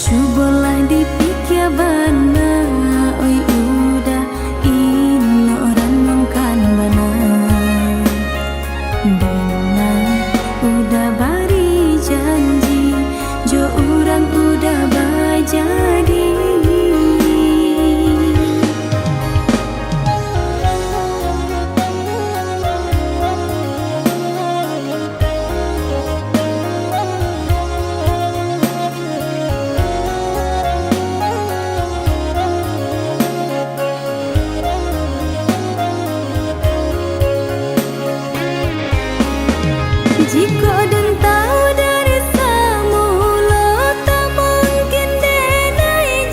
Cubalah dipikir bana, oi udah ini orang mangkan bana. Bina udah bari janji, jo orang udah bajadi. Jika dan tahu dari semula tak mungkin denai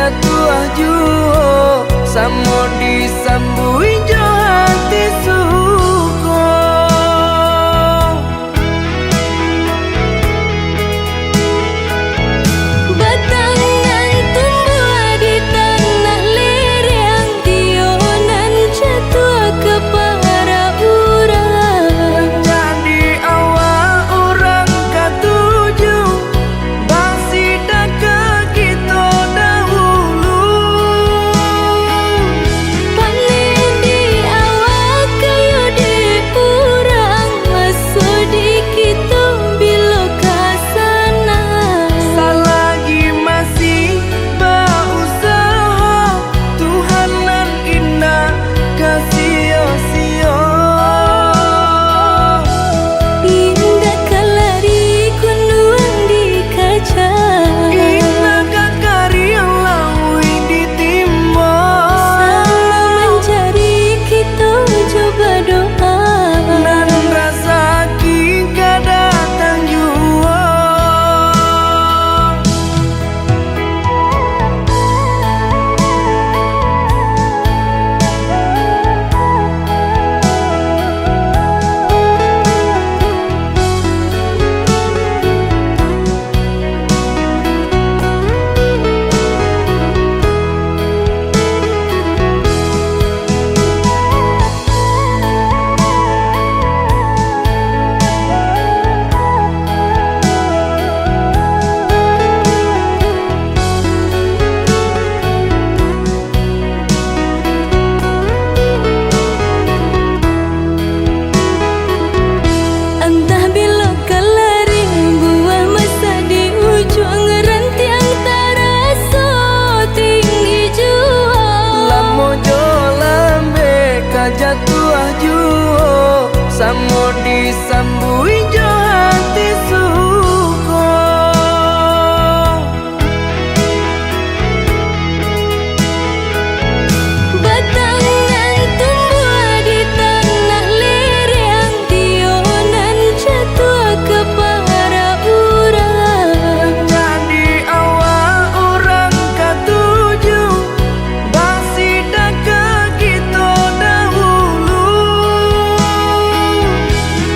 jatuh juo samo disambui jo hati suko. Batangan tumbuh di tanah lereng, tionan jatuh ke para urang. Jadi awal orang katuju bangsi ke kita dahulu. Panen di awal kayu di urang, masuk di kita bila kasana. Selagi masih berusaha, Tuhan nan indah kasih-sia. Indah kalari kunuang di kaca, Indah kakari yang lawi ditimba. sama mencari kita coba doa. Nan rasa kita datang jua. Entah bila kelari buah masa di ujung rantiang terasa tinggi jua. Lamo jo lambe ka jatuh juo samo disambui jo hati suko. Batangan tumbuh di tanah lereng, tionan jatuh ke para urang. Jadi awal orang katuju bangsi ke kita dahulu.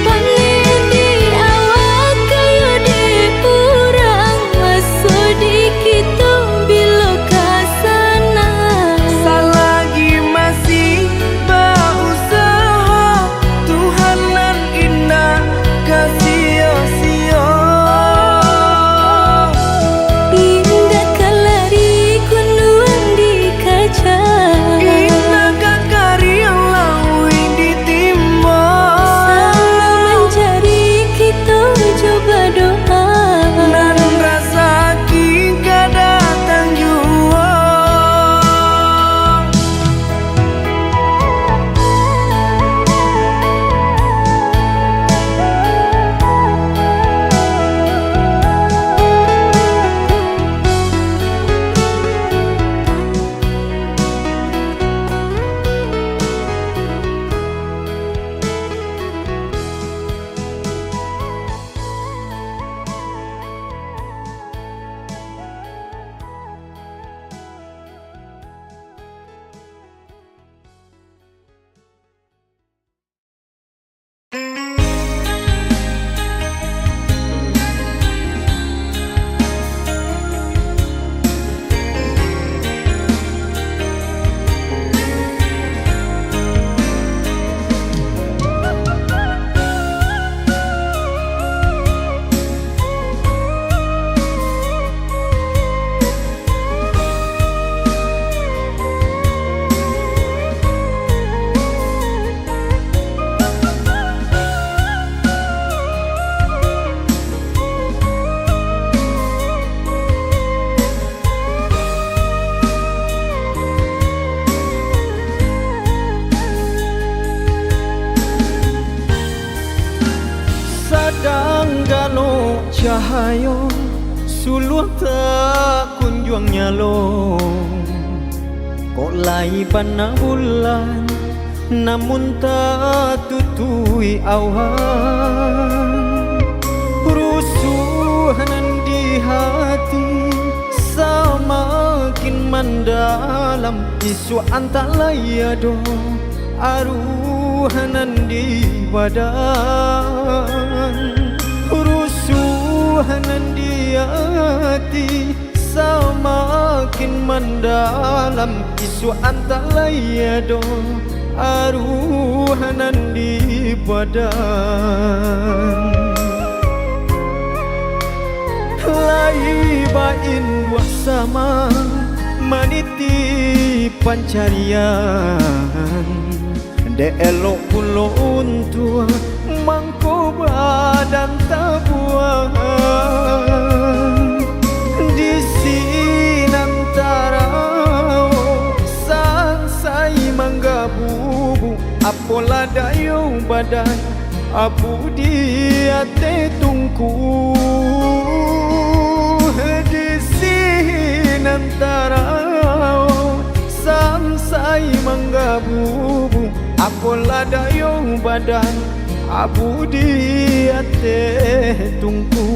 Panen di awal kayu di urang, masuk di kita bila kasana. Selagi masih berusaha, Tuhan nan indah kasih-sia. Indah kalari kunuang di kaca, Indah kakari yang lawi ditimba. sama mencari kita coba doa. Nan rasa kita datang jua. Sadanggano cahayo suluh tak kunjung nyalo. Kok lai panah bulan namun tak tutui awan. Rusuhan di hati sama semakin mendalam isu antalayado aruhanan di badan rusuhanan di hati semakin mendalam isu antalayado aruhanan di badan laibain dua sama maniti pancarian de elok pulo untua mangko badan tabuan di sinantara sansai mangga bubu apola dayo badan abu di ate tungku di sinantara sansai mangga bubu apola dayo badan abu di ate tungku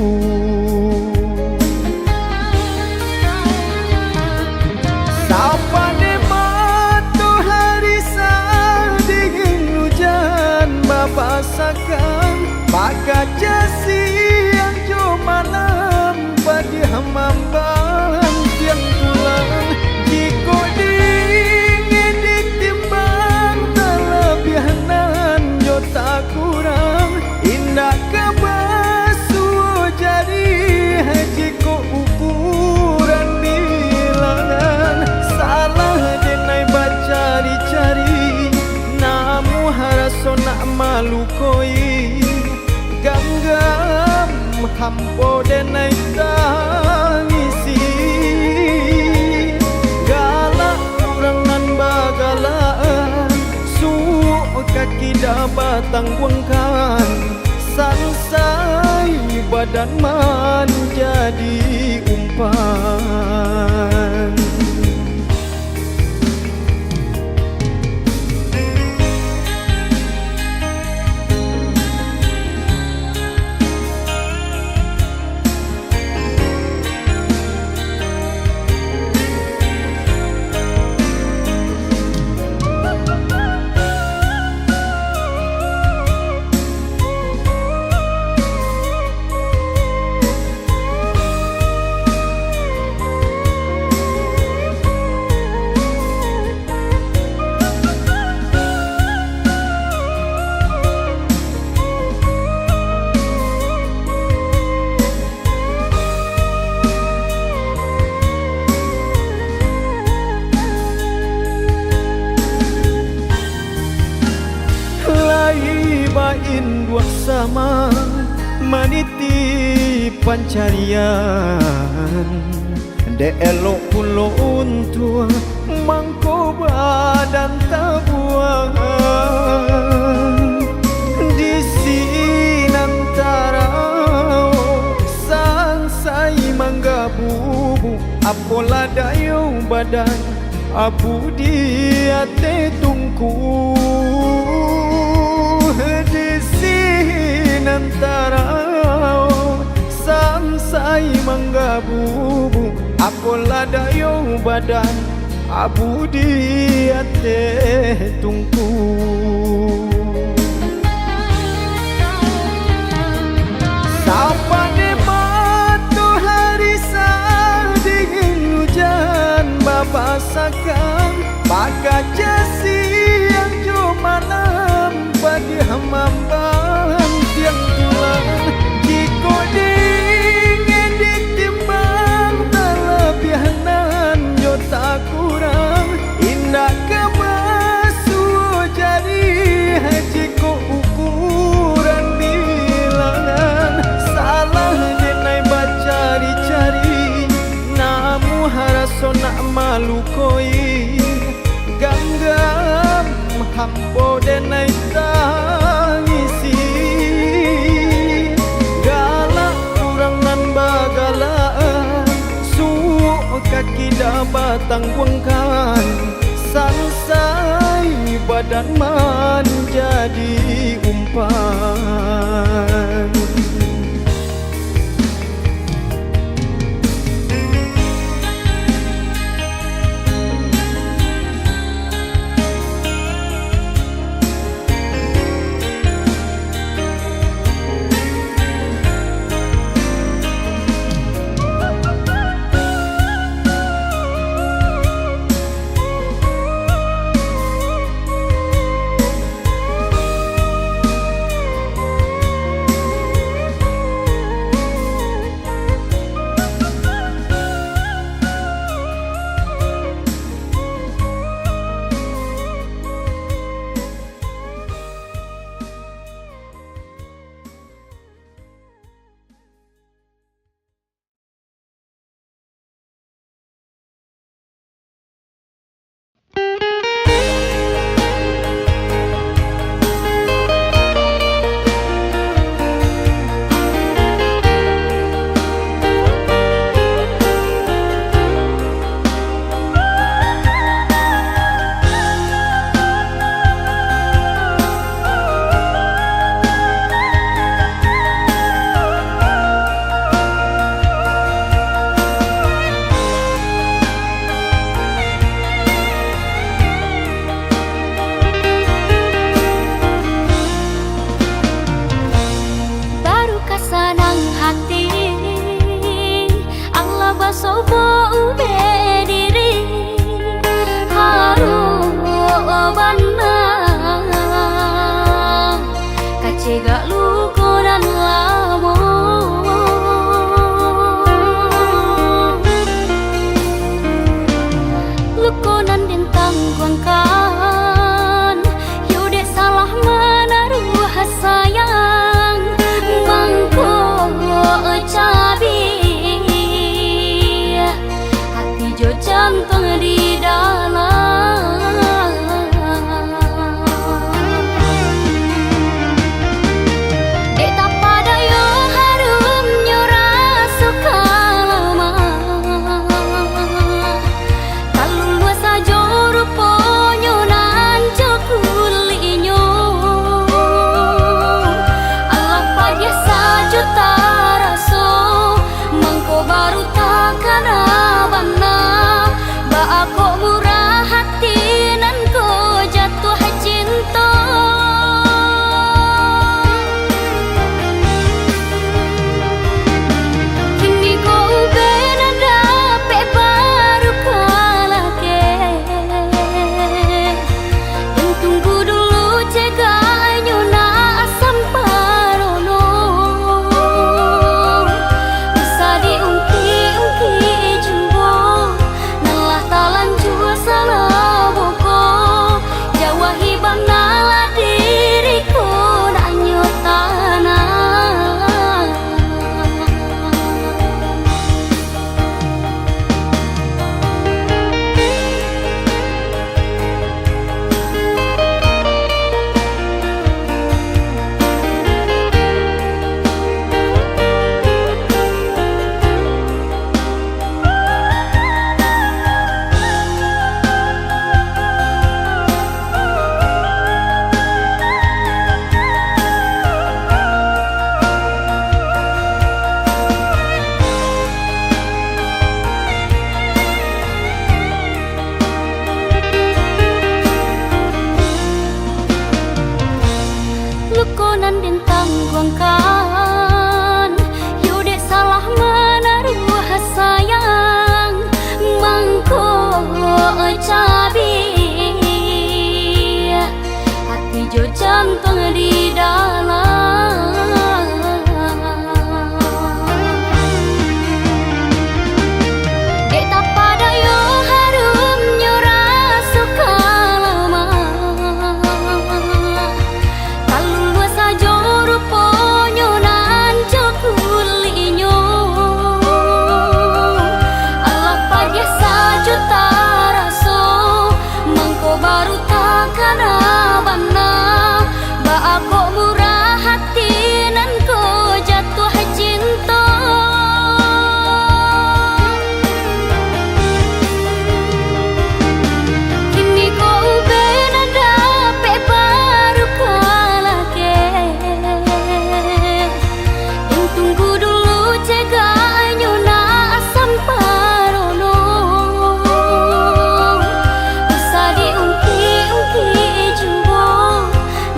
sapa de matahari dingin hujan babasakan baga jasi yang jo malam padi hamambang tiang tulang jiko dingin ditimbang terlebihanan jo tak kurang indah kebasuh jadi jiko ukuran bilangan salah denai bacari-cari namu haraso nak malu koi ganggam hampo denai tangisi galak urangan bagalaan suuk kaki dabatang buangkan sansai badan man jadi umpan laibain dua sama maniti pancarian de elok pulo untua mangko badan tabuan di sinantara sansai mangga bubu apola dayo badan abu di ate tungku di sinantara sansai mangga bubu apola dayo badan abu di ate tungku sapa de matahari dingin hujan babasakan baga jasi yang jo malam padi hamambang tiang tulang jiko dingin ditimbang terlebihanan jo tak kurang indah kebasuh jadi jiko ukuran bilangan salah denai bacari-cari namu haraso nak malu koi ganggam hampo denai tangisi galak urangan bagalaan suuk kaki dabatang buangkan sansai badan man jadi umpan dentang kuangkan Yude salah menaruh sayang Mangko cabi Hati jo jantung di dalam Dek tak pada yo harum nyora suka lama Kalau luas aja ruponyo nanjo kulinyo Allah padia sajuta raso Mangko baru takkan abana Ba aku murah hati nan ko jatuh cinta Kini ko benada pe baru kalake Dan tunggu dulu cegahnya na asam parono Bisa diungki-ungki jumbo Nalah talan jua salah boko Jawa hibang nala diriku nanyo tanah Lukonan dentang kuangkan Yude salah menaruh sayang Mangko cabi Hati jo jantung di dalam Dek tak pada yo harum nyora suka lama Kalau luas aja ruponyo nanjo kulinyo Allah padia sajuta raso Mangko baru takkan abana Ba aku murah hati nan ko jatuh cinta Kini ko benada pe baru kalake Dan tunggu dulu cegahnya na asam parono Bisa diungki-ungki jumbo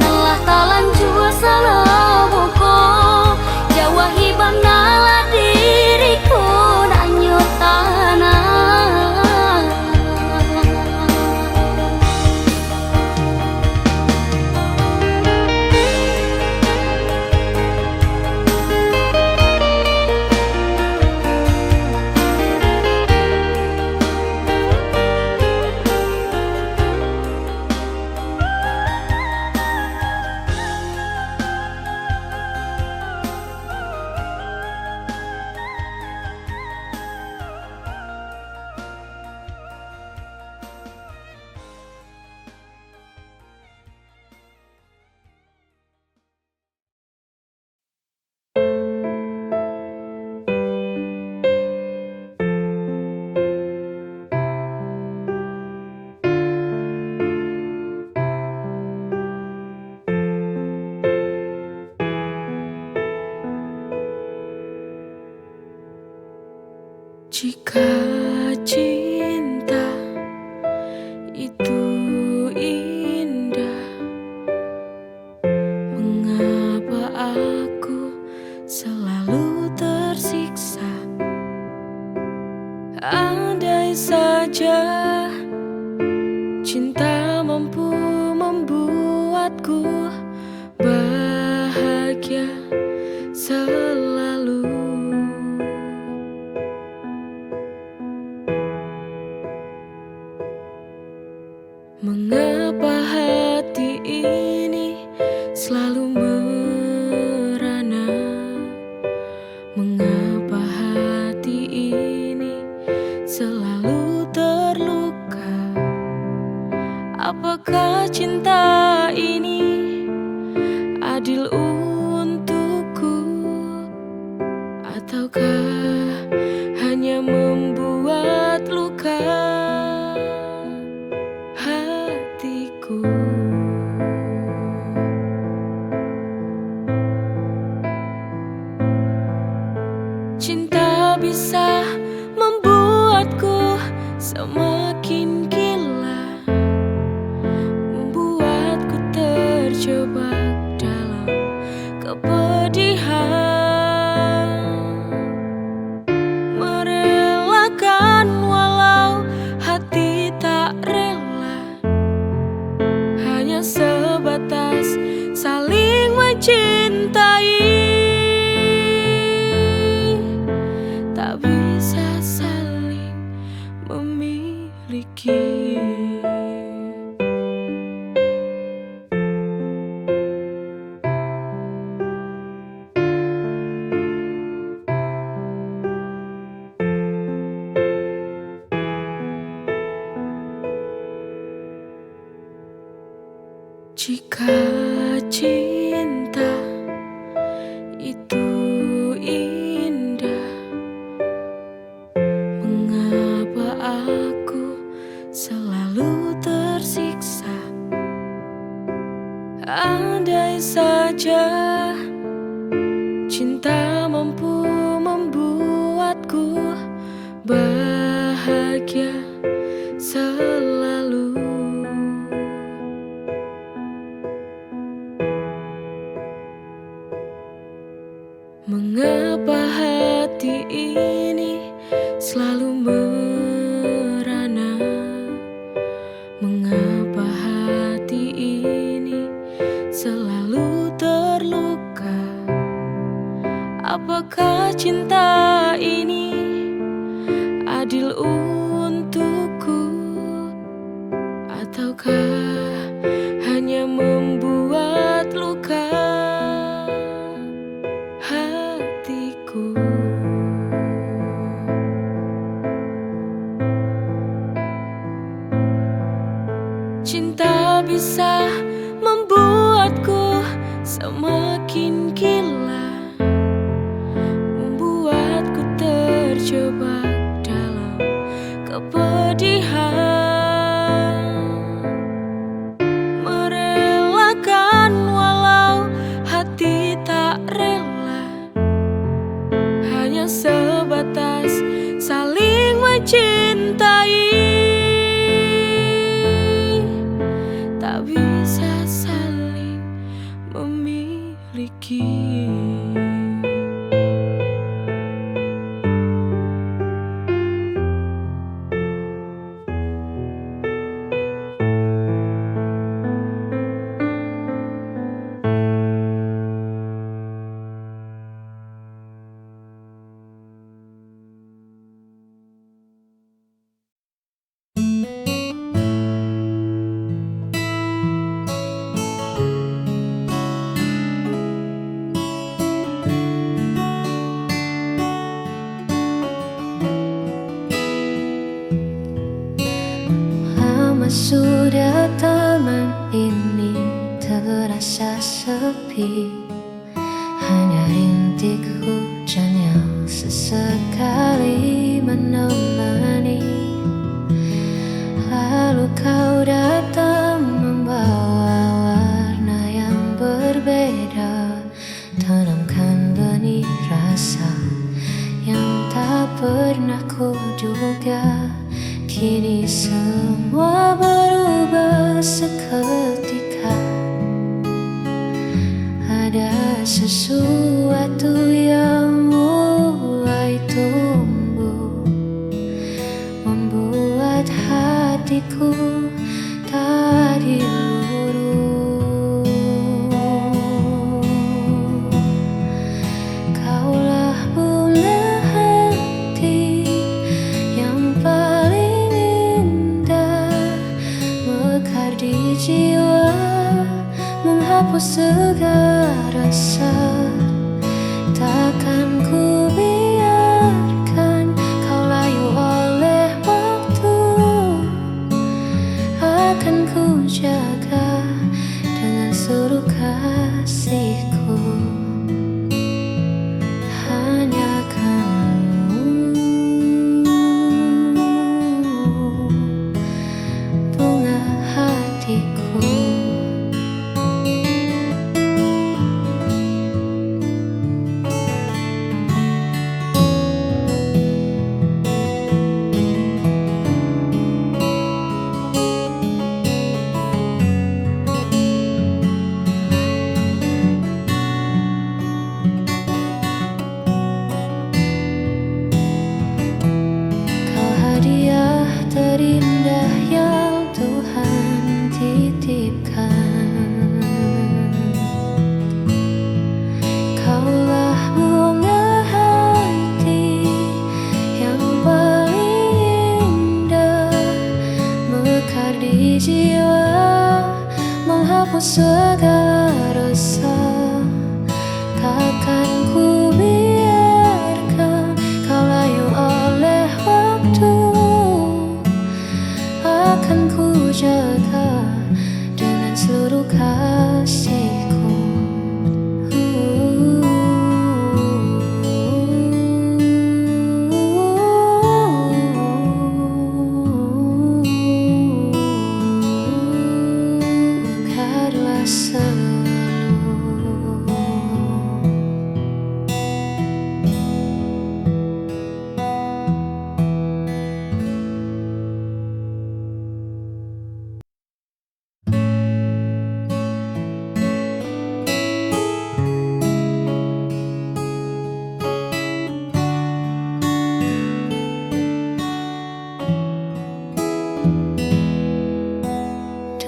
Nalah talan jua salah boko Jawa hibang nala diriku nanyo tanah Jika cinta itu indah, mengapa aku selalu tersiksa? Andai saja cinta mampu membuatku bahagia selalu. Mengapa hati ini selalu merana? Mengapa hati ini selalu terluka? Apakah cinta ini adil untukku? Ataukah hanya membuat luka hatiku? Cinta bisa membuatku semakin gila, membuatku terjebak dalam kepedihan, merelakan walau hati tak rela, hanya sebatas saling mencintai, tak bisa saling memiliki. Jika cinta itu indah, mengapa aku selalu tersiksa? Andai saja cinta mampu membuatku bahagia selalu. Mengapa hati ini selalu merana? Mengapa hati ini selalu terluka? Apakah cinta ini adil untukku? Ataukah hanya membuat luka hatiku? Cinta bisa membuatku semakin gila, membuatku terjebak dalam kepedihan, merelakan walau hati tak rela, hanya sebatas saling mencintai, tak bisa saling memiliki. Sudah taman ini terasa sepi, hanya rintik hujan yang sesekali menemani. Lalu kau datang membawa warna yang berbeda, tanamkan benih rasa yang tak pernah kuduga. Kini semua berubah seketika, ada sesuatu yang mulai tumbuh, membuat hatiku tak diluru. Kaulah bunga hati yang paling indah, mekar di jiwa, menghapus segala rasa. Takkan ku biarkan kau layu oleh waktu. Akan ku jaga dengan seluruh kasihku. Hanya kamu, bunga hatiku. Hadiah terindah yang Tuhan titipkan. Kaulah bunga hati yang paling indah, mekar di jiwa, menghapus segala rasa. Takkan ku biarkan kau layu oleh waktu. Akan ku jaga dengan seluruh kasihku. Mekarlah selalu.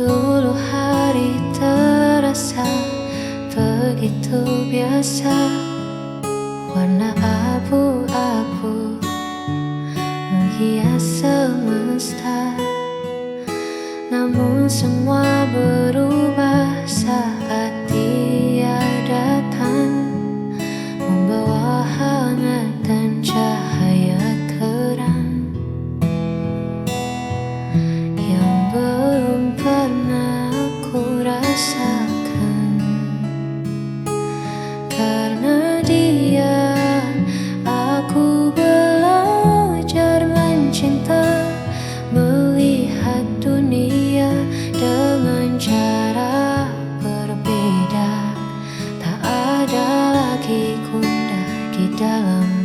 Dulu hari terasa begitu biasa, warna abu-abu menghias semesta. Namun semua berubah saat Dia datang, membawa hangat dan cahaya terang yang belum pernah aku rasakan. Karena Dia, aku belajar mencinta, melihat dunia dengan cara berbeda. Tak ada lagi gundah di dalam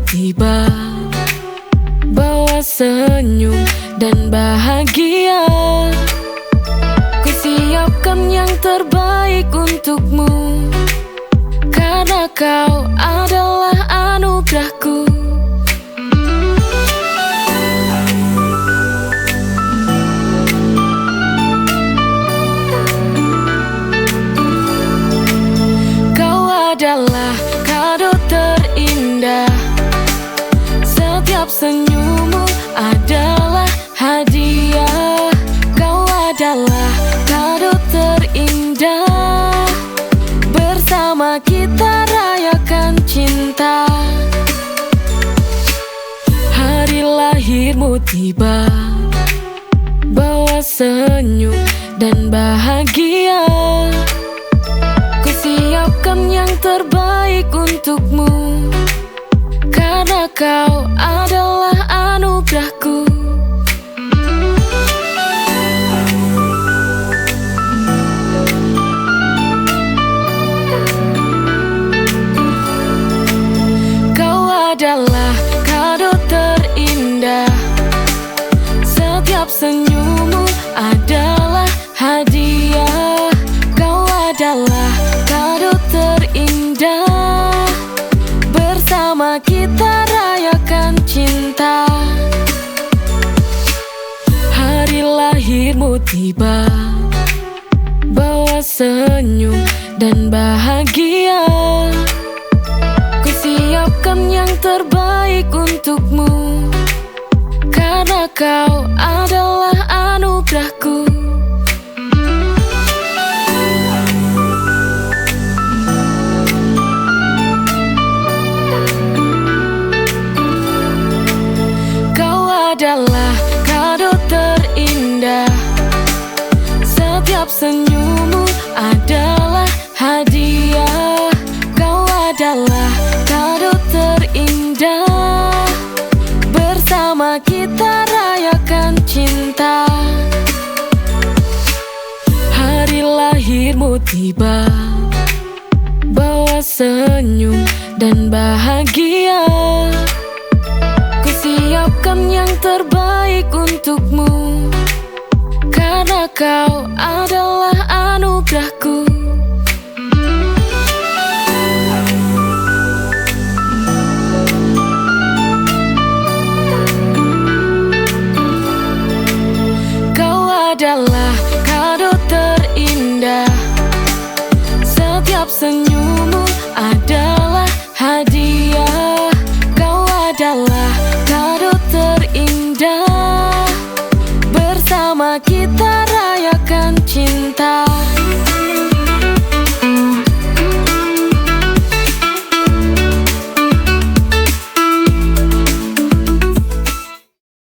tiba, bawa senyum dan bahagia. Ku siapkan yang terbaik untukmu, karena kau adalah anugerahku. Kau adalah kado terindah, setiap senyummu adalah hadiah. Kau adalah kado terindah, bersama kita rayakan cinta. Hari lahirmu tiba, bawa senyum dan bahagia. Ku siapkan yang terbaik untukmu, karena kau adalah anugerahku. Kau adalah kado terindah, setiap senyummu adalah hadiah. Kau adalah kado terindah, bersama kita rayakan cinta. Hari lahirmu tiba, bawa senyum dan bahagia. Ku siapkan yang terbaik untukmu, karena kau adalah anugerahku. Kau adalah kado terindah, setiap senyummu adalah hadiah. Kau adalah kado terindah, bersama kita rayakan cinta. Hari lahirmu tiba, bawa senyum dan bahagia. Ku siapkan yang terbaik untukmu, karena kau adalah anugerahku. Kau adalah kado terindah, setiap senyummu adalah hadiah. Kau adalah kado terindah, bersama kita rayakan cinta.